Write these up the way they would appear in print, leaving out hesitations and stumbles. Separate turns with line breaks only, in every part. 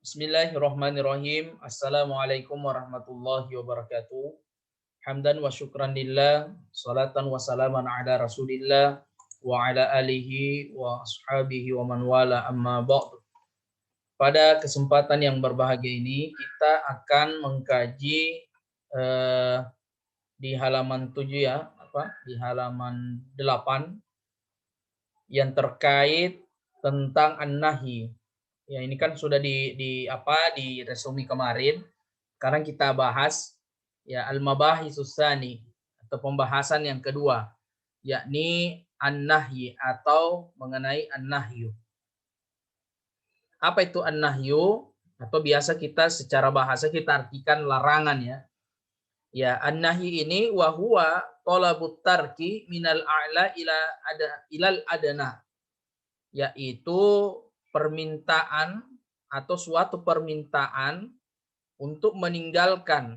Bismillahirrahmanirrahim. Assalamualaikum warahmatullahi wabarakatuh. Hamdan wa syukran lillah, salatan wa salaman ala Rasulillah wa ala alihi wa ashabihi wa man wala amma ba'du. Pada kesempatan yang berbahagia ini kita akan mengkaji eh, di halaman 7 ya, di halaman 8 yang terkait tentang an-nahi. Ya, ini kan sudah di resumi kemarin. Sekarang kita bahas ya al-mabahisus tsani atau pembahasan yang kedua, yakni an-nahyi atau mengenai an-nahyu. Apa itu an-nahyu? Atau biasa kita secara bahasa kita artikan larangan ya. Ya, an-nahyi ini wa huwa talabut tarki minal a'la ilal adana, yaitu permintaan atau suatu permintaan untuk meninggalkan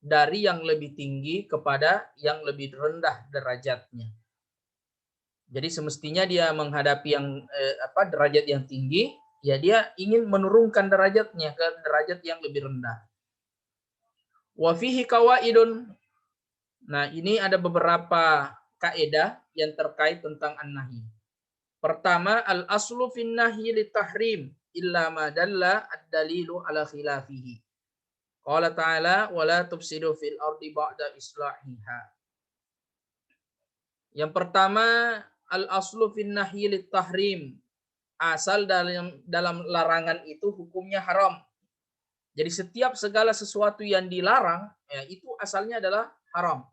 dari yang lebih tinggi kepada yang lebih rendah derajatnya. Jadi semestinya dia menghadapi yang derajat yang tinggi, ya dia ingin menurunkan derajatnya ke derajat yang lebih rendah. Wa fihi qawaidun. Nah, ini ada beberapa kaidah yang terkait tentang an-nahi. Pertama, al-aslu fin nahyi litahrim illa ma dalla ad-dalilu ala khilafihi. Qala ta'ala wa la tufsidu fil ardi ba'da islahiha. Yang pertama, al-aslu fin nahyi litahrim. Asal dalam larangan itu hukumnya haram. Jadi setiap segala sesuatu yang dilarang, ya, itu asalnya adalah haram.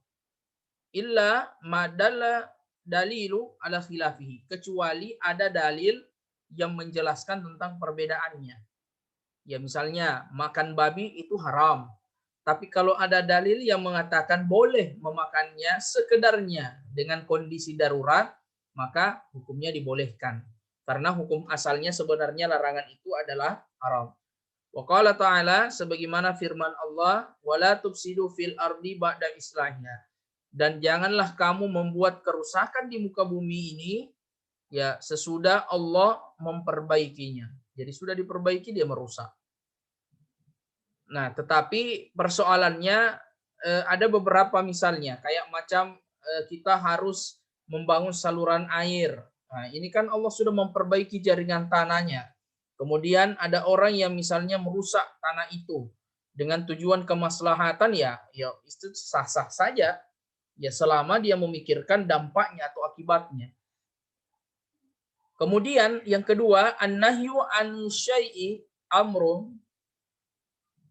Illa ma dalla dalilu ala khilafihi, kecuali ada dalil yang menjelaskan tentang perbedaannya. Ya misalnya makan babi itu haram. Tapi kalau ada dalil yang mengatakan boleh memakannya sekedarnya dengan kondisi darurat, maka hukumnya dibolehkan. Karena hukum asalnya sebenarnya larangan itu adalah haram. Wa qala ta'ala, sebagaimana firman Allah, wala tufsidu fil ardi ba'da islahnya. Dan janganlah kamu membuat kerusakan di muka bumi ini ya sesudah Allah memperbaikinya. Jadi sudah diperbaiki dia merusak. Nah, tetapi persoalannya ada beberapa misalnya kayak macam kita harus membangun saluran air. Nah, ini kan Allah sudah memperbaiki jaringan tanahnya. Kemudian ada orang yang misalnya merusak tanah itu dengan tujuan kemaslahatan, ya itu sah-sah saja. Ya selama dia memikirkan dampaknya atau akibatnya. Kemudian yang kedua, an-nahyu an syai'i amrun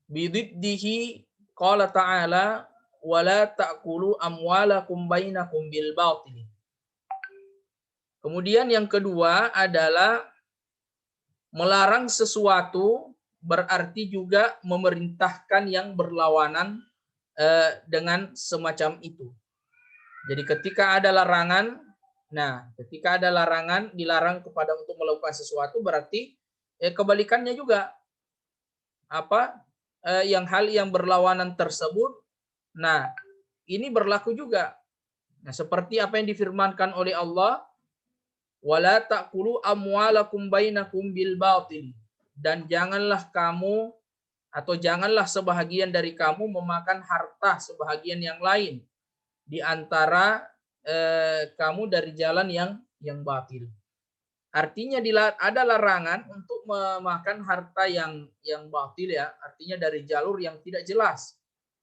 bididdihi, qala ta'ala wala ta'kulu amwalakum bainakum bil batil. Kemudian yang kedua adalah melarang sesuatu berarti juga memerintahkan yang berlawanan dengan semacam itu. Jadi ketika ada larangan, ketika ada larangan, dilarang kepada untuk melakukan sesuatu berarti kebalikannya juga hal yang berlawanan tersebut. Nah, ini berlaku juga. Nah, seperti apa yang difirmankan oleh Allah, wala ta'kulu amwalakum bainakum bil batil. Dan janganlah kamu atau janganlah sebahagian dari kamu memakan harta sebahagian yang lain di antara kamu dari jalan yang batil. Artinya ada larangan untuk memakan harta yang batil ya, artinya dari jalur yang tidak jelas.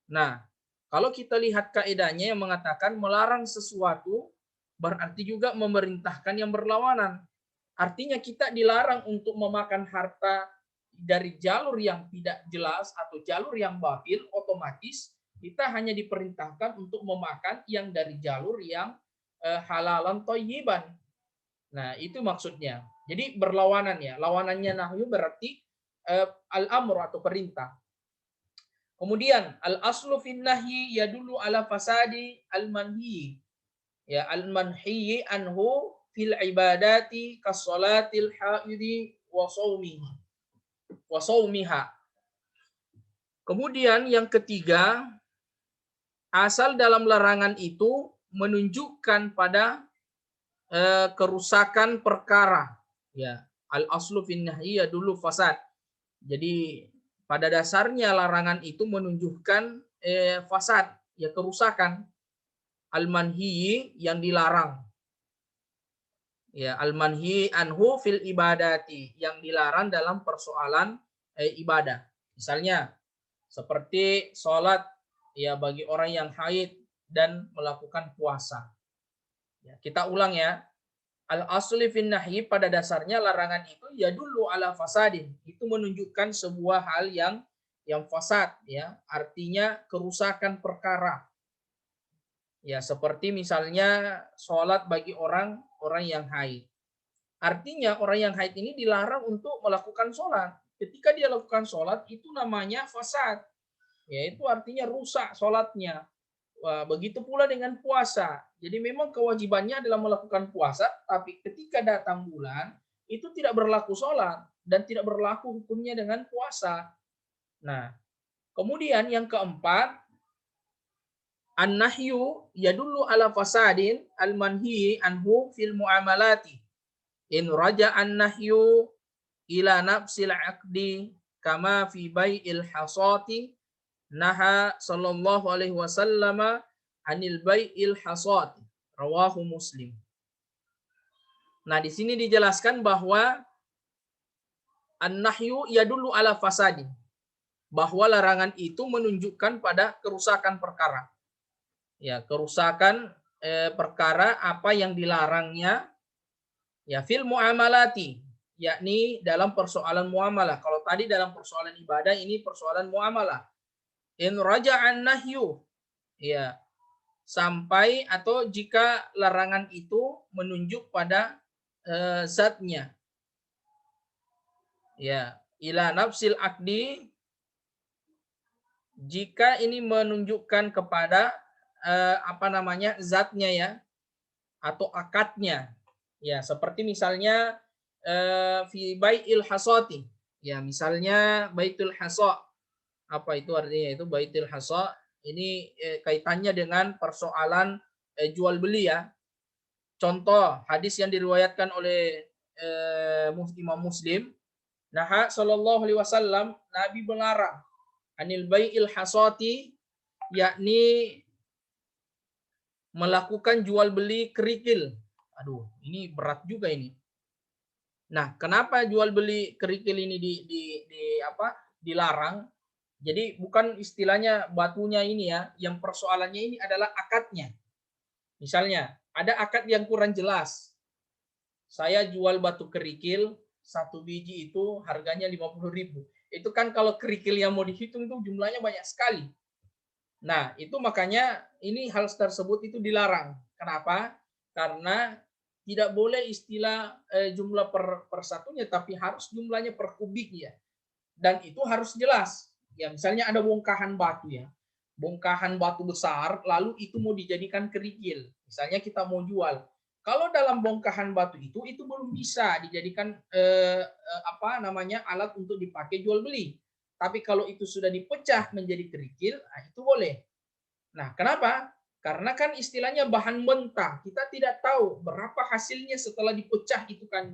Nah, kalau kita lihat kaidahnya yang mengatakan melarang sesuatu berarti juga memerintahkan yang berlawanan. Artinya kita dilarang untuk memakan harta dari jalur yang tidak jelas atau jalur yang batil, otomatis kita hanya diperintahkan untuk memakan yang dari jalur yang halalan thayyiban. Nah, itu maksudnya. Jadi berlawanan ya. Lawanannya nahyu berarti al-amr atau perintah. Kemudian al-aslu fin nahyi yadullu ala fasadi al-manhi. Ya, al-manhi anhu fil ibadati kas-salatil haidi wa shaumiha. Kemudian yang ketiga, asal dalam larangan itu menunjukkan pada kerusakan perkara. Ya, al-aslu fin nahyi yadullu fasad. Jadi pada dasarnya larangan itu menunjukkan fasad, ya kerusakan. Al-manhi yang dilarang. Ya, al-manhi anhu fil ibadati, yang dilarang dalam persoalan ibadah. Misalnya seperti sholat ya bagi orang yang haid dan melakukan puasa. Ya, kita ulang ya. Al-asli fin nahyi, pada dasarnya larangan itu ya dulu ala fasadin. Itu menunjukkan sebuah hal yang fasad ya, artinya kerusakan perkara. Ya, seperti misalnya sholat bagi orang yang haid. Artinya orang yang haid ini dilarang untuk melakukan sholat. Ketika dia lakukan sholat itu namanya fasad. Yaitu artinya rusak sholatnya. Wah, begitu pula dengan puasa. Jadi memang kewajibannya adalah melakukan puasa, tapi ketika datang bulan itu tidak berlaku sholat dan tidak berlaku hukumnya dengan puasa. Nah, kemudian yang keempat, an-nahyu yadullu ala fasadin al-manhi anhu fil muamalati. In raja an-nahyu ila nafsil aqdi kama fi bai'il hasati naha sallallahu alaihi wasallam anil bai'il hasad, rawahu Muslim. Nah, di sini dijelaskan bahwa an-nahyu yadullu ala fasadin, bahwa larangan itu menunjukkan pada kerusakan perkara. Ya, kerusakan perkara apa yang dilarangnya ya fil muamalati, yakni dalam persoalan muamalah. Kalau tadi dalam persoalan ibadah, ini persoalan muamalah. In raja'an nahyu, ya, sampai atau jika larangan itu menunjuk pada zatnya, ya, ila nafsil akdi, jika ini menunjukkan kepada zatnya ya, atau akadnya, ya, seperti misalnya fi bai'il hasati, ya, misalnya baitul hasa, apa itu artinya? Itu baitul hasa ini kaitannya dengan persoalan jual beli ya. Contoh hadis yang diriwayatkan oleh Imam Muslim, nah sallallahu alaihi wasallam, Nabi melarang anil bai'il hasati, yakni melakukan jual beli kerikil. Aduh, ini berat juga ini. Nah, kenapa jual beli kerikil ini dilarang? Jadi bukan istilahnya batunya ini ya, yang persoalannya ini adalah akadnya. Misalnya, ada akad yang kurang jelas. Saya jual batu kerikil, satu biji itu harganya 50.000. Itu kan kalau kerikil yang mau dihitung itu jumlahnya banyak sekali. Nah, itu makanya ini hal tersebut itu dilarang. Kenapa? Karena tidak boleh istilah jumlah per satunya, tapi harus jumlahnya per kubik ya. Dan itu harus jelas. Ya, misalnya ada bongkahan batu ya. Bongkahan batu besar, lalu itu mau dijadikan kerikil. Misalnya kita mau jual. Kalau dalam bongkahan batu itu belum bisa dijadikan alat untuk dipakai jual beli. Tapi kalau itu sudah dipecah menjadi kerikil, itu boleh. Nah, kenapa? Karena kan istilahnya bahan mentah. Kita tidak tahu berapa hasilnya setelah dipecah itu kan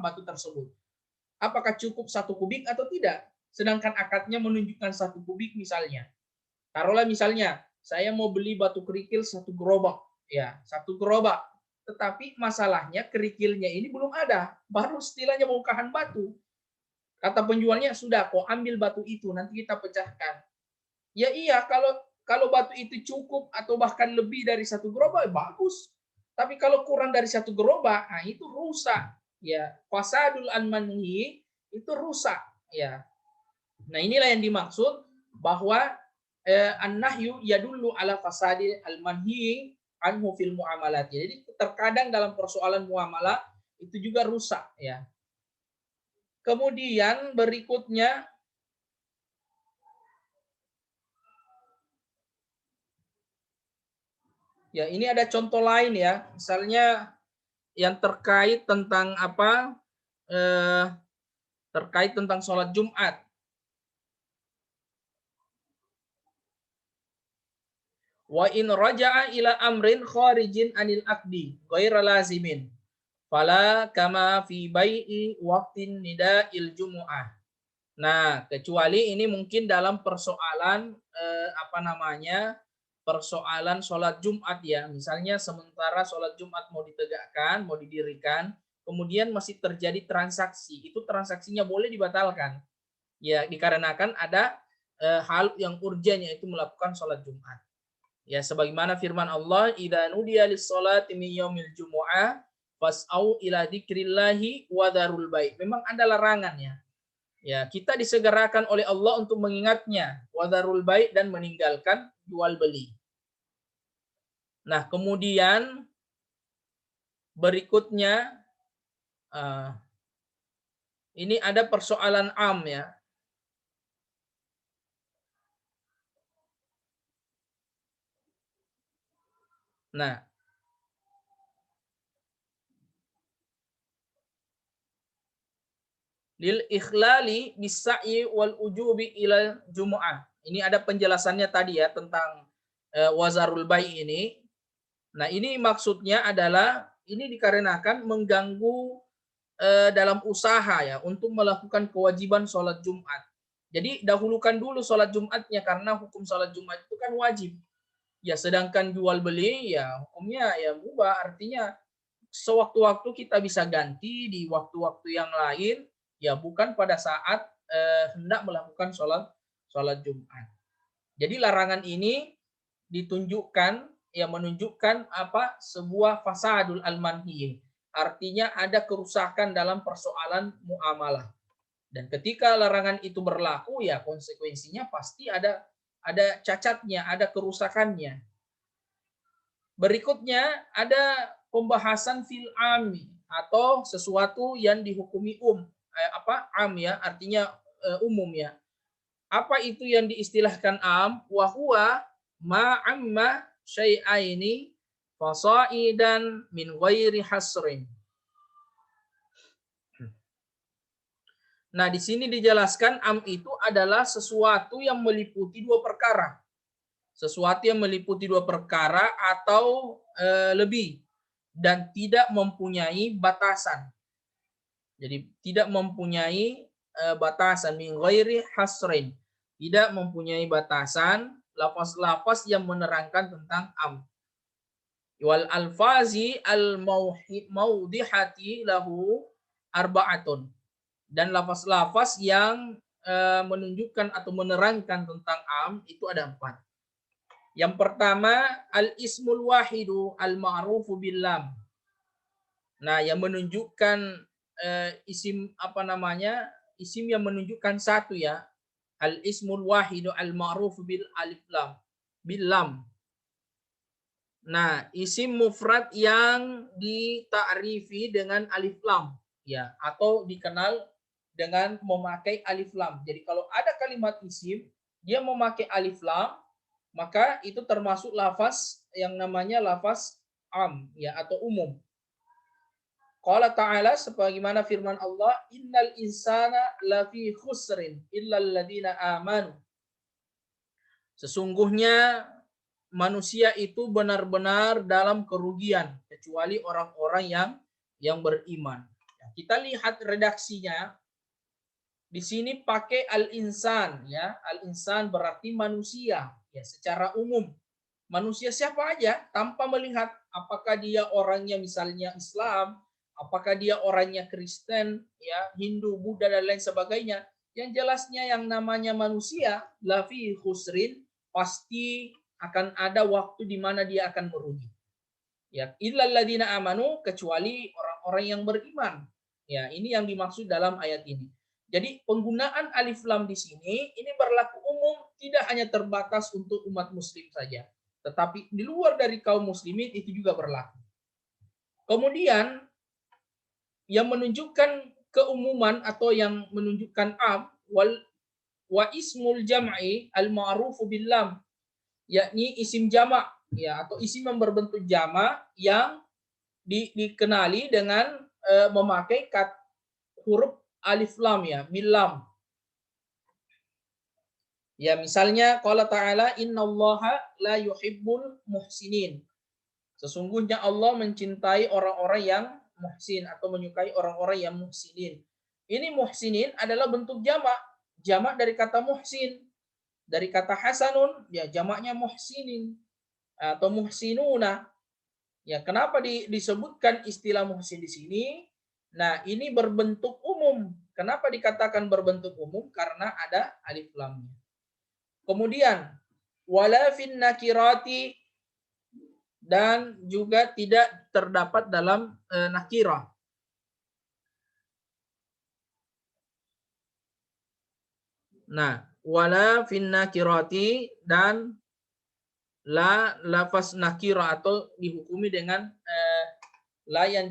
batu tersebut. Apakah cukup 1 kubik atau tidak? Sedangkan akadnya menunjukkan 1 kubik misalnya. Taruhlah misalnya saya mau beli batu kerikil 1 gerobak, ya 1 gerobak. Tetapi masalahnya kerikilnya ini belum ada, baru istilahnya bongkahan batu. Kata penjualnya, sudah kok ambil batu itu, nanti kita pecahkan. Ya iya, kalau batu itu cukup atau bahkan lebih dari 1 gerobak, bagus. Tapi kalau kurang dari 1 gerobak, nah itu rusak. Ya, fasadul anmanhi itu rusak. Ya, nah inilah yang dimaksud bahwa an-nahyu yadullu ala fasadi al-manhi anhu fil muamalat. Jadi terkadang dalam persoalan muamalah itu juga rusak ya. Kemudian berikutnya ya, ini ada contoh lain ya. Misalnya yang terkait tentang terkait tentang sholat Jumat. Wa in raja'a ila amrin kharijin anil aqdi ghaira lazimin fala kama fi bai'i waqtin nida'il jumu'ah. Nah, kecuali ini mungkin dalam persoalan apa namanya? Persoalan sholat Jumat ya. Misalnya sementara sholat Jumat mau ditegakkan, mau didirikan, kemudian masih terjadi transaksi, itu transaksinya boleh dibatalkan. Ya, dikarenakan ada hal yang urgen yaitu melakukan sholat Jumat. Ya, sebagaimana firman Allah, "Idza nudiya lis-sholati min yaumil jumu'ah fas'au ila dzikrillahi wa dzarul bai'." Memang ada larangannya. Ya, kita disegerakan oleh Allah untuk mengingatnya, wa dzarul bai' dan meninggalkan jual beli. Nah, kemudian berikutnya ini ada persoalan am ya. Nah, lil ikhlali bisai wal ujubi ila jumu'ah. Ini ada penjelasannya tadi ya tentang wazarul bai ini. Nah, ini maksudnya adalah ini dikarenakan mengganggu dalam usaha ya untuk melakukan kewajiban sholat Jumat. Jadi dahulukan dulu sholat Jumatnya karena hukum sholat Jumat itu kan wajib. Ya, sedangkan jual beli ya hukumnya ya mubah, artinya sewaktu-waktu kita bisa ganti di waktu-waktu yang lain, ya bukan pada saat hendak melakukan sholat Jumat. Jadi larangan ini ditunjukkan yang menunjukkan apa sebuah fasadul al-manhi. Artinya ada kerusakan dalam persoalan muamalah. Dan ketika larangan itu berlaku ya konsekuensinya pasti ada cacatnya, ada kerusakannya. Berikutnya ada pembahasan fil ami atau sesuatu yang dihukumi am ya, artinya umum ya. Apa itu yang diistilahkan am? Wa huwa ma'amma syai'aini fasaidan min ghairi hasrin. Nah, di sini dijelaskan am itu adalah sesuatu yang meliputi dua perkara. Sesuatu yang meliputi dua perkara atau lebih dan tidak mempunyai batasan. Jadi tidak mempunyai batasan min ghairi hasrin. Tidak mempunyai batasan lafaz-lafaz yang menerangkan tentang am. Wal alfazi al maudihati lahu arba'atun. Dan lafaz-lafaz yang menunjukkan atau menerangkan tentang am itu ada 4. Yang pertama al-ismul wahidu al-ma'rufu bil lam. Nah, yang menunjukkan isim apa namanya? Isim yang menunjukkan satu ya. Al-ismul wahidu al-ma'rufu bil alif lam. Bil lam. Nah, isim mufrad yang dita'rifi dengan alif lam ya atau dikenal dengan memakai alif lam. Jadi kalau ada kalimat isim dia memakai alif lam, maka itu termasuk lafaz yang namanya lafaz am ya atau umum. Qala ta'ala sebagaimana firman Allah, innal insana lafi khusrin illal ladzina amanu. Sesungguhnya manusia itu benar-benar dalam kerugian kecuali orang-orang yang beriman. Kita lihat redaksinya. Di sini pakai al-insan ya. Al-insan berarti manusia ya secara umum. Manusia siapa aja tanpa melihat apakah dia orangnya misalnya Islam, apakah dia orangnya Kristen, ya, Hindu, Buddha dan lain sebagainya. Yang jelasnya yang namanya manusia lafi khusrin pasti akan ada waktu di mana dia akan merugi. Ya, illal ladzina amanu kecuali orang-orang yang beriman. Ya, ini yang dimaksud dalam ayat ini. Jadi penggunaan alif lam di sini ini berlaku umum, tidak hanya terbatas untuk umat muslim saja, tetapi di luar dari kaum muslimin itu juga berlaku. Kemudian yang menunjukkan keumuman atau yang menunjukkan am wa ismul jam'i al ma'rufu bil lam, yakni isim jamak ya atau isim yang berbentuk jamak yang dikenali dengan memakai huruf alif lam ya, bil lam. Ya, misalnya qala ta'ala innallaha la yuhibbul muhsinin. Sesungguhnya Allah mencintai orang-orang yang muhsin atau menyukai orang-orang yang muhsinin. Ini muhsinin adalah bentuk jamak jamak dari kata muhsin, dari kata hasanun, ya jamaknya muhsinin atau muhsinuna. Ya, kenapa disebutkan istilah muhsin di sini? Nah, ini berbentuk umum. Kenapa dikatakan berbentuk umum? Karena ada alif lamnya. Kemudian wala fin nakirati, dan juga tidak terdapat dalam nakirah. Nah, wala fin nakirati, dan la lafaz nakirah atau dihukumi dengan la yang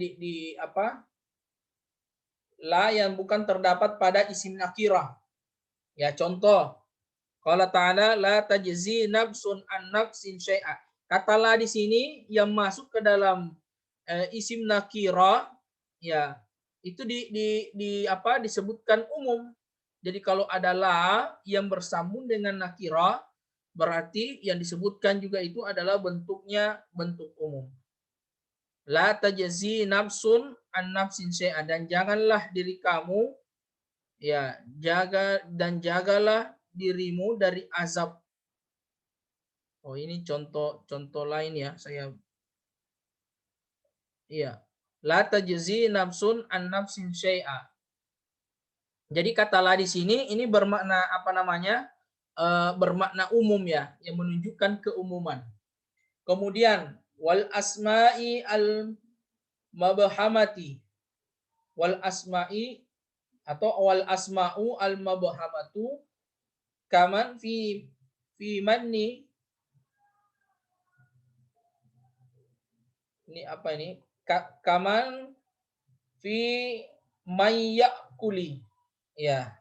la yang bukan terdapat pada isim nakirah. Ya, contoh qala ta'ala la tajzi nafsun an nafsin syai'a. Kata la di sini yang masuk ke dalam isim nakirah, ya itu disebutkan umum. Jadi kalau ada la yang bersambung dengan nakirah, berarti yang disebutkan juga itu adalah bentuknya bentuk umum. La tajzi nafsun an nafsin syai'a, dan janganlah diri kamu, ya jagalah dirimu dari azab. Oh, ini contoh lain ya, saya. Iya. La tajzi nafsun an nafsin syai'a. Jadi kata la di sini ini bermakna apa namanya? Bermakna umum ya, yang menunjukkan keumuman. Kemudian wal asma'i al mabhamati. Wal asma'i atau wal asma'u al mabhamatu kaman fi manni. Ini apa ini? Kaman fi mayyakuli. Ya.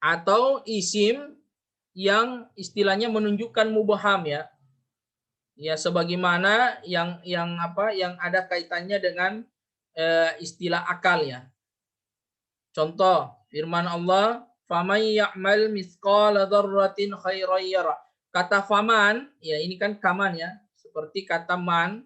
Atau isim yang istilahnya menunjukkan mubham ya. Ya, sebagaimana yang ada kaitannya dengan istilah akal ya. Contoh firman Allah, "Faman ya'mal mithqala dzarratin khairan yara." Kata faman, ya ini kan kaman ya, seperti kata man.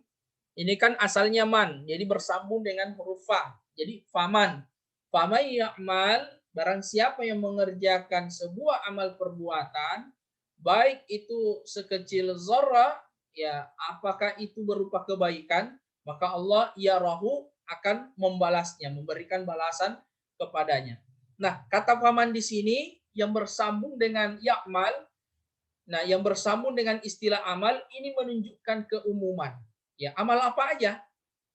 Ini kan asalnya man, jadi bersambung dengan huruf fa. Jadi faman. Faman ya'mal, barang siapa yang mengerjakan sebuah amal perbuatan, baik itu sekecil zarrah, ya apakah itu berupa kebaikan, maka Allah yarahu akan membalasnya, memberikan balasan kepadanya. Nah, kata faman di sini yang bersambung dengan ya'mal, nah yang bersambung dengan istilah amal ini menunjukkan keumuman. Ya, amal apa aja,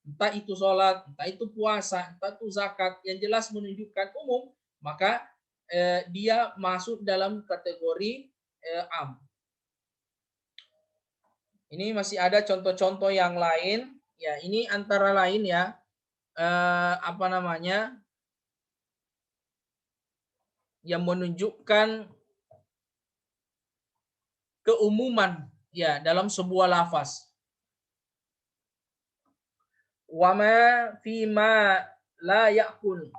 entah itu sholat, entah itu puasa, entah itu zakat, yang jelas menunjukkan umum, maka dia masuk dalam kategori am. Ini masih ada contoh-contoh yang lain. Ya, ini antara lain ya, apa namanya, yang menunjukkan keumuman ya dalam sebuah lafaz. Wama fima la yakun.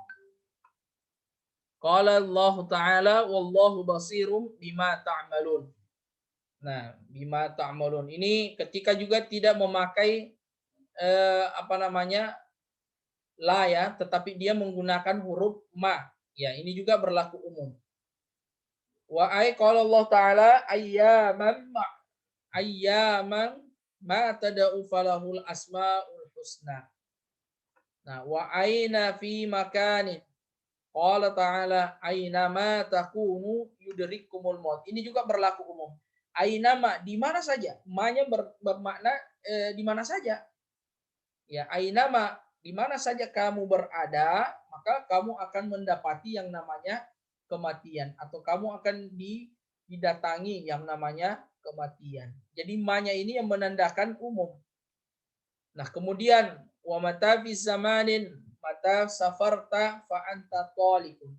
Qala Allah Ta'ala wallahu basirum bima ta'malun. Nah, bima ta'malun ini ketika juga tidak memakai apa namanya la ya, tetapi dia menggunakan huruf ma. Ya, ini juga berlaku umum. Wa ay qala Allah Ta'ala ayyaman ma tada'u falahul asmaul husna. Nah, wa aina fi makanin. Qala ta'ala ainama takunu yudrikumul maut. Ini juga berlaku umum. Ainama, di mana saja. Ma-nya bermakna di mana saja. Ya, ainama, di mana saja kamu berada, maka kamu akan mendapati yang namanya kematian, atau kamu akan didatangi yang namanya kematian. Jadi ma-nya ini yang menandakan umum. Nah, kemudian wa mata fi zamanin mata safarta fa anta taliqun.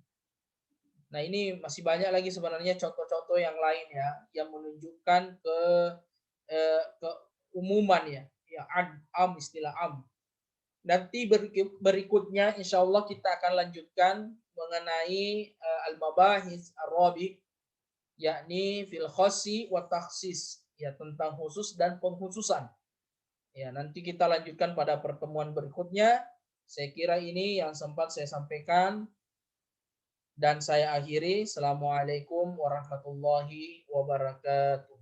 Nah, ini masih banyak lagi sebenarnya contoh-contoh yang lain ya yang menunjukkan keumuman ya. Ya am, istilah am. Nanti berikutnya insya Allah kita akan lanjutkan mengenai al-mabahis ar-rabi, yakni fil khassi wa takhsis, ya tentang khusus dan pengkhususan. Ya, nanti kita lanjutkan pada pertemuan berikutnya. Saya kira ini yang sempat saya sampaikan dan saya akhiri. Assalamualaikum warahmatullahi wabarakatuh.